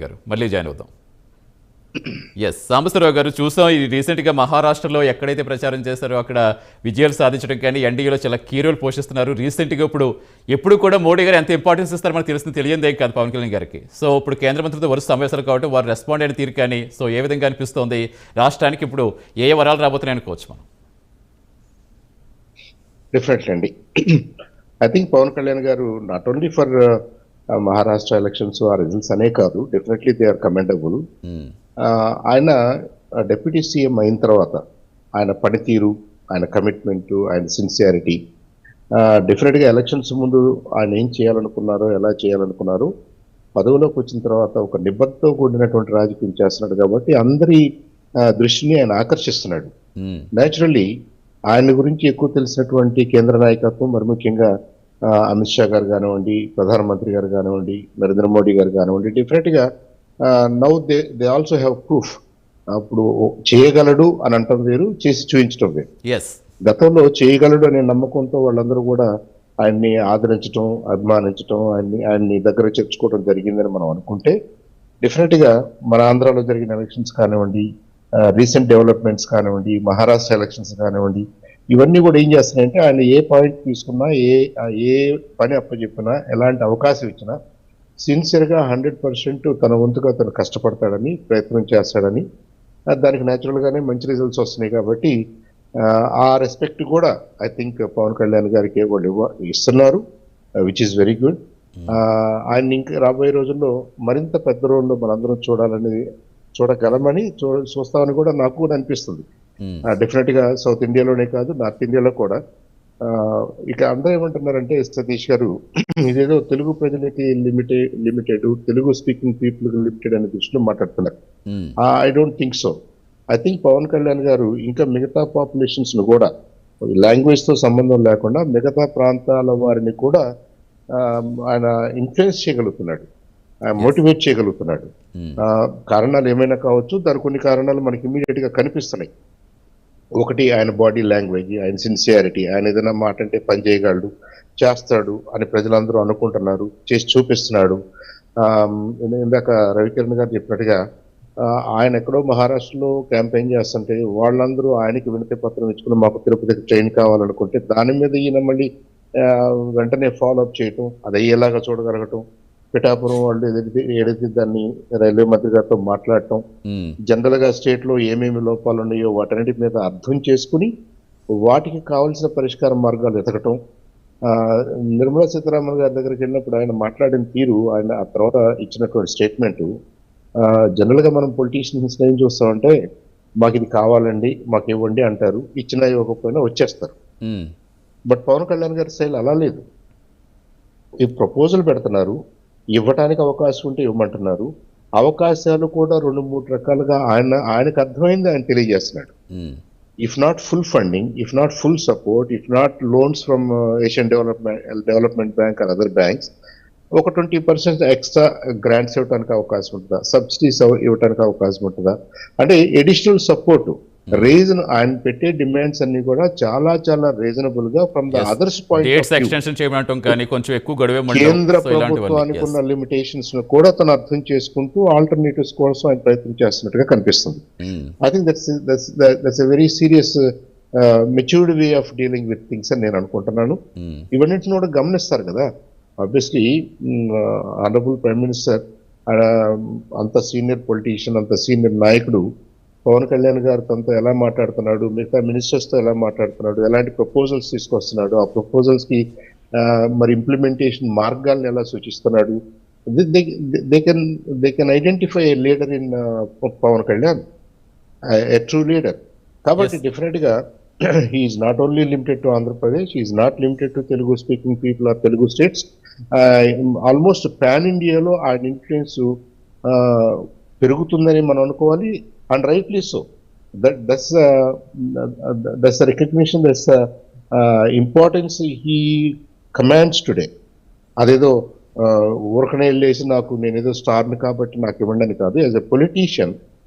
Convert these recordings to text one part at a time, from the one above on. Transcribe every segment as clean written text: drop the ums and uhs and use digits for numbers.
గారు మళ్ళీ జాయిన్ అవుతాం. ఎస్ సాంబశివరావు గారు, చూసాం ఈ రీసెంట్గా మహారాష్ట్రలో ఎక్కడైతే ప్రచారం చేశారో అక్కడ విజయాలు సాధించడం కానీ ఎన్డీఏలో చాలా కీ రోల్ పోషిస్తున్నారు. రీసెంట్గా ఎప్పుడు కూడా మోడీ గారు ఎంత ఇంపార్టెన్స్ ఇస్తారో మనకు తెలిసింది, తెలియదేం కాదు పవన్ కళ్యాణ్ గారికి. సో ఇప్పుడు కేంద్ర మంత్రితో వరుస సమావేశాలు కాబట్టి వారు రెస్పాండ్ అయిన తీరు కానీ సో ఏ విధంగా అనిపిస్తోంది, రాష్ట్రానికి ఇప్పుడు ఏ వరాలు రాబోతున్నాయి అనుకోవచ్చు మనం? డెఫినెట్లీ అండి. ఐ థింక్ పవన్ కళ్యాణ్ గారు not only for Maharashtra elections ఆ రిజల్ట్స్ అనే కాదు, డెఫినెట్లీ దే ఆర్ కమెండబుల్. ఆయన డెప్యూటీ సీఎం అయిన తర్వాత ఆయన పనితీరు, ఆయన కమిట్మెంట్, ఆయన సిన్సియారిటీ, డెఫినెట్గా ఎలక్షన్స్ ముందు ఆయన ఏం చేయాలనుకున్నారో, ఎలా చేయాలనుకున్నారో, పదవిలోకి వచ్చిన తర్వాత ఒక నిబద్ధతో కూడినటువంటి రాజకీయం చేస్తున్నాడు కాబట్టి అందరి దృష్టిని ఆయన ఆకర్షిస్తున్నాడు. న్యాచురల్లీ ఆయన గురించి ఎక్కువ తెలిసినటువంటి కేంద్ర నాయకత్వం, మరి ముఖ్యంగా అమిత్ షా గారు కానివ్వండి, ప్రధానమంత్రి గారు కానివ్వండి, నరేంద్ర మోడీ గారు కానివ్వండి, డెఫినెట్గా now they also have proof. అప్పుడు చేయగలడు అని అంటాం వేరు, చేసి చూపించడం వేరు. గతంలో చేయగలడు అనే నమ్మకంతో వాళ్ళందరూ కూడా ఆయన్ని ఆదరించడం, అభిమానించడం, ఆయన్ని దగ్గర చేర్చుకోవడం జరిగిందని మనం అనుకుంటే, డెఫినెట్గా మన ఆంధ్రాలో జరిగిన ఎలక్షన్స్ కానివ్వండి, రీసెంట్ డెవలప్మెంట్స్ కానివ్వండి, మహారాష్ట్ర ఎలక్షన్స్ కానివ్వండి, ఇవన్నీ కూడా ఏం చేస్తున్నాయంటే ఆయన ఏ పాయింట్ తీసుకున్నా, ఏ పని అప్పచెప్పినా, ఎలాంటి అవకాశం ఇచ్చినా సిన్సియర్గా 100% తన వంతుగా తను కష్టపడతాడని, ప్రయత్నం చేస్తాడని, దానికి న్యాచురల్గానే మంచి రిజల్ట్స్ వస్తున్నాయి. కాబట్టి ఆ రెస్పెక్ట్ కూడా ఐ థింక్ పవన్ కళ్యాణ్ గారికి వాళ్ళు ఇస్తున్నారు, విచ్ ఈస్ వెరీ గుడ్. ఆయన ఇంకా రాబోయే రోజుల్లో మరింత పెద్ద రోల్లో మనందరం చూడగలమని, చూస్తామని కూడా నాకు కూడా అనిపిస్తుంది. డెఫినెట్గా సౌత్ ఇండియాలోనే కాదు, నార్త్ ఇండియాలో కూడా. ఇక అందరూ ఏమంటున్నారంటే, సతీష్ గారు ఇదేదో తెలుగు ప్రజలకి limited, Telugu speaking people limited అనే దృష్టిలో మాట్లాడుతున్నారు. I don't think so. I think Pawan Kalyan గారు ఇంకా మిగతా పాపులేషన్స్ ను కూడా, లాంగ్వేజ్ తో సంబంధం లేకుండా మిగతా ప్రాంతాల వారిని కూడా ఆయన ఇన్ఫ్లుయెన్స్ చేయగలుగుతున్నాడు, మోటివేట్ చేయగలుగుతున్నాడు. కారణాలు ఏమైనా కావచ్చు, దాని కొన్ని కారణాలు మనకి ఇమీడియట్ గా కనిపిస్తున్నాయి. ఒకటి ఆయన బాడీ లాంగ్వేజ్, ఆయన సిన్సియారిటీ, ఆయన ఏదైనా మాట అంటే పని చేయగలడు, చేస్తాడు అని ప్రజలందరూ అనుకుంటున్నారు, చేసి చూపిస్తున్నాడు. ఇందాక రవికిరణ్ గారు చెప్పినట్టుగా ఆయన ఎక్కడో మహారాష్ట్రలో క్యాంపెయిన్ చేస్తుంటే వాళ్ళందరూ ఆయనకి వినతి పత్రం ఇచ్చుకుని మాకు తిరుపతికి ట్రైన్ కావాలనుకుంటే దాని మీద ఈయన మళ్ళీ వెంటనే ఫాలో అప్ చేయటం, అది అయ్యేలాగా చూడగలగటం, పిఠాపురం వాళ్ళు ఏదైతే దాన్ని రైల్వే మంత్రి గారితో మాట్లాడటం, జనరల్ గా స్టేట్ లో ఏమేమి లోపాలు ఉన్నాయో వాటన్నిటి మీద అర్థం చేసుకుని వాటికి కావాల్సిన పరిష్కార మార్గాలు వెతకటం. నిర్మలా సీతారామన్ గారి దగ్గరికి వెళ్ళినప్పుడు ఆయన మాట్లాడిన తీరు, ఆయన ఆ తర్వాత ఇచ్చినటువంటి స్టేట్మెంట్, జనరల్ గా మనం పొలిటీషియన్స్ ఏం చూస్తామంటే, మాకు ఇది కావాలండి, మాకు ఇవ్వండి అంటారు, ఇచ్చినా ఇవ్వకపోయినా వచ్చేస్తారు. బట్ పవన్ కళ్యాణ్ గారి స్టైల్ అలా లేదు. ఈ ప్రపోజల్ పెడుతున్నారు, ఇవ్వటానికి అవకాశం ఉంటే ఇవ్వమంటున్నారు, అవకాశాలు కూడా 2-3 రకాలుగా ఆయనకు అర్థమైంది ఆయన తెలియజేస్తున్నాడు. If not full funding, if not full support, if not loans from Asian development bank and other banks, ఒక 20% ఎక్స్ట్రా గ్రాంట్స్ ఇవ్వడానికి అవకాశం ఉంటుందా, సబ్సిడీస్ ఇవ్వడానికి అవకాశం ఉంటుందా, అంటే ఎడిషనల్ సపోర్ట్. రీజన్ ఆయన పెట్టే డిమాండ్స్ అన్ని కూడా చాలా చాలా రీజనబుల్ గా ఫ్రమ్ ద అదర్స్ పాయింట్ కేంద్ర ప్రభుత్వానికి ఉన్న లిమిటేషన్స్ ను కూడా తను అర్థం చేసుకుంటూ ఆల్టర్నేటివ్స్ కోసం ఆయన ప్రయత్నం చేస్తున్నట్టుగా కనిపిస్తుంది. I think that's a very serious matured way of dealing with things అని నేను అనుకుంటున్నాను. ఇవన్నింటిని కూడా గమనిస్తారు కదా. ఆబ్వియస్లీ ఆనరబుల్ ప్రైమ్ మినిస్టర్, అంత సీనియర్ పొలిటీషియన్, అంత సీనియర్ నాయకుడు పవన్ కళ్యాణ్ గారు తనతో ఎలా మాట్లాడుతున్నాడు, మిగతా మినిస్టర్స్తో ఎలా మాట్లాడుతున్నాడు, ఎలాంటి ప్రపోజల్స్ తీసుకొస్తున్నాడు, ఆ ప్రపోజల్స్ కి మరి ఇంప్లిమెంటేషన్ మార్గాలను ఎలా సూచిస్తున్నాడు, they can identify a leader in Pawan Kalyan, a true leader. కాబట్టి డెఫినెట్ గా he's not only limited to Andhra Pradesh, he's not limited to Telugu speaking people or Telugu states. Almost pan ఇండియాలో ఆయన ఇన్ఫ్లుయెన్స్ పెరుగుతుందని మనం అనుకోవాలి. And rightly so. That's the recognition, that's the importance he commands today. అదేదో ఊరకనే వెళ్ళేసి నాకు నేనేదో స్టార్ని కాబట్టి నాకు ఇవ్వండి అని కాదు. As a politician,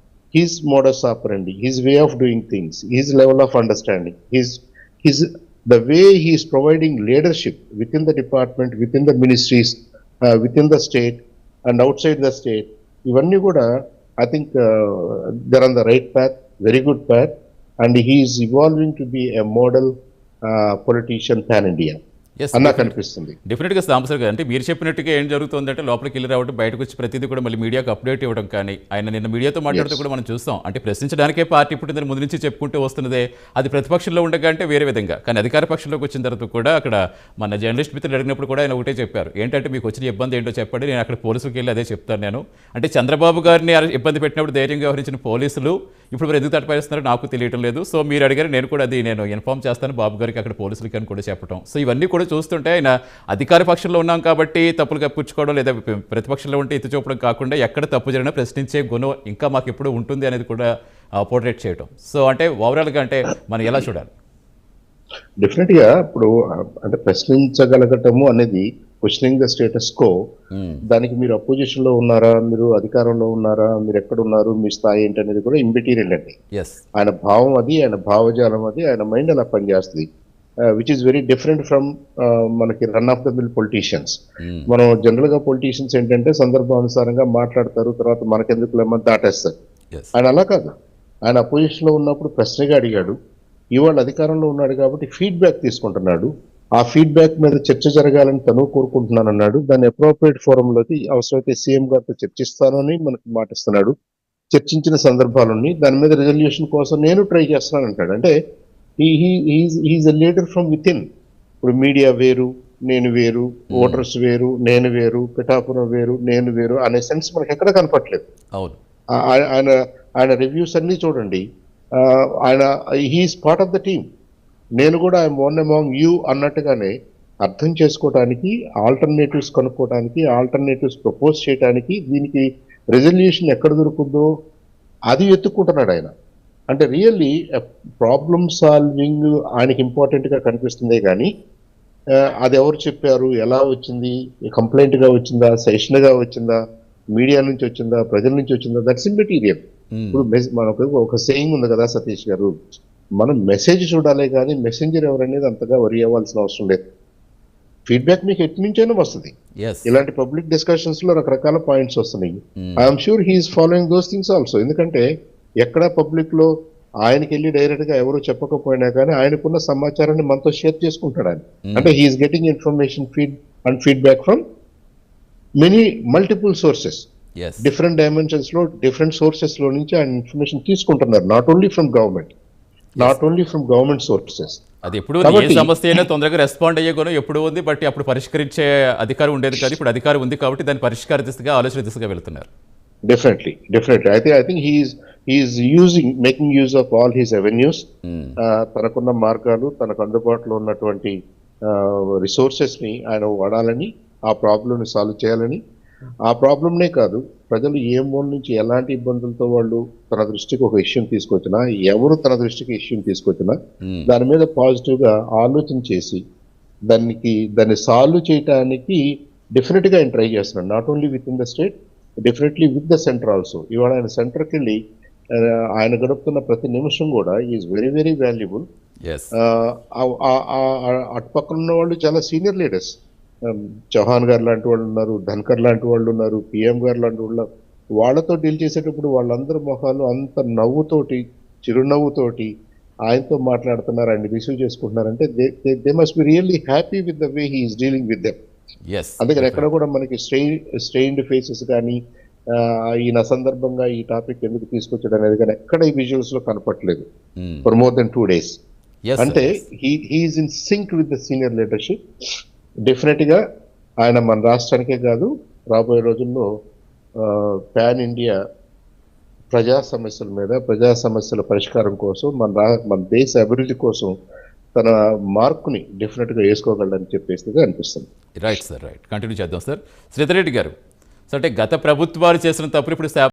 his modus operandi, his way of doing things, his level of understanding, the way he is providing leadership within the department, within the ministries, within the state and outside the state, ఇవన్నీ కూడా I think they're on the right path, very good path, and he's evolving to be a model politician pan India yes, అన్నా కనిపిస్తుంది. డెఫినెట్గా సాంబశివరావు గారు, అంటే మీరు చెప్పినట్టుగా ఏం జరుగుతుందంటే లోపలికి వెళ్ళి రావడం, బయటకు వచ్చి ప్రతిదీ కూడా మళ్ళీ మీడియాకు అప్డేట్ ఇవ్వడం, కానీ ఆయన నిన్న మీడియాతో మాట్లాడుతూ కూడా మనం చూస్తాం. అంటే ప్రశ్నించడానికే పార్టీ పుట్టిందని ముందు నుంచి చెప్పుకుంటూ వస్తున్నదే, అది ప్రతిపక్షంలో ఉండగా అంటే వేరే విధంగా, కానీ అధికార పక్షంలోకి వచ్చిన తర్వాత కూడా అక్కడ మన జర్నలిస్ట్ మిత్రులు అడిగినప్పుడు కూడా ఆయన ఒకటే చెప్పారు, ఏంటంటే మీకు వచ్చిన ఇబ్బంది ఏంటో చెప్పండి, నేను అక్కడ పోలీసులకు వెళ్ళి అదే చెప్తాను నేను. అంటే చంద్రబాబు గారిని ఇబ్బంది పెట్టినప్పుడు ధైర్యంగా వ్యవహరించిన పోలీసులు ఇప్పుడు మరి ఎందుకు తటపాయిస్తున్నారో నాకు తెలియటం లేదు. సో మీరు అడిగారు, నేను కూడా అది నేను ఇన్ఫార్మ్ చేస్తాను బాబు గారికి అక్కడ పోలీసులకి అని కూడా చెప్పడం. సో ఇవన్నీ కూడా చూస్తుంటే ఆయన అధికార పక్షంలో ఉన్నాం కాబట్టి తప్పులు కప్పించుకోవడం, లేదా ప్రతిపక్షంలో ఉంటే ఎత్తి చూపడం కాకుండా ఎక్కడ తప్పు జరిగినా ప్రశ్నించే గుణం ఇంకా మాకు ఎప్పుడు ఉంటుంది అనేది కూడా పోర్ట్రేట్ చేయడం. సో అంటే ఓవరాల్గా అంటే మనం ఎలా చూడాలి? డెఫినెట్ గా ఇప్పుడు అంటే ప్రశ్నించగలగటము అనేది క్వశ్చనింగ్ ద స్టేటస్ కో, దానికి మీరు అపోజిషన్ లో ఉన్నారా, మీరు అధికారంలో ఉన్నారా, మీరు ఎక్కడ ఉన్నారు, మీ స్థాయి ఏంటి అనేది కూడా ఇంబెటీరియల్ అండి. ఎస్, ఆయన భావం అది, ఆయన భావజాలం అది, ఆయన మైండ్ అలా పనిచేస్తుంది, which is very different from మనకి run of the mill politicians. మనం జనరల్ గా పొలిటీషియన్స్ ఏంటంటే సందర్భానుసారంగా మాట్లాడతారు, తర్వాత మనకెందుకు లేమని దాటేస్తారు. ఎస్, ఆయన అలా కాదు. ఆయన అపోజిషన్ లో ఉన్నప్పుడు ప్రశ్నగా అడిగాడు, ఇవాళ అధికారంలో ఉన్నాడు కాబట్టి ఫీడ్బ్యాక్ తీసుకుంటున్నాడు, ఆ ఫీడ్బ్యాక్ మీద చర్చ జరగాలని తను కోరుకుంటున్నానన్నాడు. దాన్ని అప్రోప్రియేట్ ఫోరంలోకి అవసరమైతే సీఎం గారితో చర్చిస్తానని మనకు మాటిస్తున్నాడు. చర్చించిన సందర్భాలున్నాయి, దాని మీద రిజల్యూషన్ కోసం నేను ట్రై చేస్తున్నాను అంటాడు. అంటే he's a leader from within. ఇప్పుడు మీడియా వేరు, నేను వేరు, ఓటర్స్ వేరు, నేను వేరు, పిఠాపురం వేరు, నేను వేరు అనే సెన్స్ మనకి ఎక్కడ కనపట్లేదు. అవును, ఆయన ఆయన రివ్యూస్ అన్ని చూడండి, ఆయన he's part of the team. నేను కూడా ఐఎమ్ వన్ అమాంగ్ యూ అన్నట్టుగానే అర్థం చేసుకోవడానికి, ఆల్టర్నేటివ్స్ కనుక్కోవడానికి, ఆల్టర్నేటివ్స్ ప్రపోజ్ చేయడానికి, దీనికి రెజల్యూషన్ ఎక్కడ దొరుకుతుందో అది వెతుక్కుంటున్నాడు ఆయన. అంటే రియల్లీ ప్రాబ్లమ్ సాల్వింగ్ ఆయనకి ఇంపార్టెంట్ గా కనిపిస్తుందే కానీ అది ఎవరు చెప్పారు, ఎలా వచ్చింది, కంప్లైంట్ గా వచ్చిందా, సెషన్ గా వచ్చిందా, మీడియా నుంచి వచ్చిందా, ప్రజల నుంచి వచ్చిందా, దట్స్ ఇమ్మెటీరియల్. ఇప్పుడు మనకు ఒక సేయింగ్ ఉంది కదా సతీష్ గారు, మనం మెసేజ్ చూడాలి కానీ మెసెంజర్ ఎవరనేది అంతగా వరి అవ్వాల్సిన అవసరం లేదు. ఫీడ్బ్యాక్ మీకు ఎటు నుంచైనా వస్తుంది. ఎస్, ఇలాంటి పబ్లిక్ డిస్కషన్స్ లో రకరకాల పాయింట్స్ వస్తున్నాయి. I'm sure he's following those things also. ఎందుకంటే ఎక్కడ పబ్లిక్ లో ఆయనకి వెళ్ళి డైరెక్ట్ గా ఎవరు చెప్పకపోయినా కానీ ఆయనకున్న సమాచారాన్ని మనతో షేర్ చేసుకుంటాడు ఆయన. అంటే he's getting information feedback from many multiple sources, yes, different dimensions లో, డిఫరెంట్ సోర్సెస్ లో నుంచి ఆయన ఇన్ఫర్మేషన్ తీసుకుంటున్నారు. Not only from government sources. అది ఎప్పుడు ఏ సమస్య అయినా తొందరగా రెస్పాండ్ అయ్యే గుణం ఎప్పుడు ఉంది, బట్ అప్పుడు పరిష్కరించే అధికారం ఉండేది కాదు. ఇప్పుడు అధికారం ఉంది కాబట్టి దాని పరిష్కార దిశగా, ఆలోచన దిశగా వెళ్తున్నారు. Definitely. I think he's making use of all his avenues. తనకున్న మార్గాలు, తనకు అందుబాటులో ఉన్నటువంటి రిసోర్సెస్ ని ఆయన వాడాలని, ఆ ప్రాబ్లమ్ ని సాల్వ్ చేయాలని. ఆ ప్రాబ్లంనే కాదు, ప్రజలు ఏ మూల నుంచి ఎలాంటి ఇబ్బందులతో వాళ్ళు తన దృష్టికి ఒక ఇష్యూని తీసుకొచ్చినా, ఎవరు తన దృష్టికి ఇష్యూని తీసుకొచ్చినా దాని మీద పాజిటివ్ గా ఆలోచన చేసి దాన్ని సాల్వ్ చేయడానికి డెఫినెట్ గా ఆయన ట్రై చేస్తున్నాడు. Not only with in the state, definitely with the centre also. ఇవాళ ఆయన సెంటర్కి వెళ్ళి ఆయన గడుపుతున్న ప్రతి నిమిషం కూడా ఈజ్ వెరీ వెరీ వాల్యుబుల్. అటు పక్కన ఉన్న వాళ్ళు చాలా సీనియర్ లీడర్స్, చౌహాన్ గారు లాంటి వాళ్ళు ఉన్నారు, ధన్కర్ లాంటి వాళ్ళు ఉన్నారు, పిఎం గారు లాంటి వాళ్ళు, వాళ్ళతో డీల్ చేసేటప్పుడు వాళ్ళందరి మొహాలు అంత నవ్వుతోటి, చిరునవ్వుతోటి ఆయనతో మాట్లాడుతున్నారు, ఆయన రిసీవ్ చేసుకుంటున్నారంటే they must be really happy with the way he is dealing with them. అందుకని ఎక్కడ కూడా మనకి స్ట్రెయిన్డ్ ఫేసెస్ కానీ ఈయన సందర్భంగా ఈ టాపిక్ ఎందుకు తీసుకొచ్చాడు అనేది కానీ ఎక్కడ ఈ విజువల్స్ లో కనపట్లేదు ఫర్ మోర్ దెన్ 2 days. అంటే he's in sync with the senior leadership. Definite గా ఆయన మన రాష్ట్రానికే కాదు, రాబోయే రోజుల్లో పాన్ ఇండియా ప్రజా సమస్యల మీద, ప్రజా సమస్యల పరిష్కారం కోసం, మన దేశ అభివృద్ధి కోసం తన మార్కుని డెఫినెట్ గా వేసుకోగలడని చెప్పేసి అనిపిస్తుంది. రైట్ సార్, రైట్, కంటిన్యూ చేద్దాం సార్. శ్రీధర్ రెడ్డి గారు, సో అంటే గత ప్రభుత్వాలు చేసిన తప్పులు ఇప్పుడు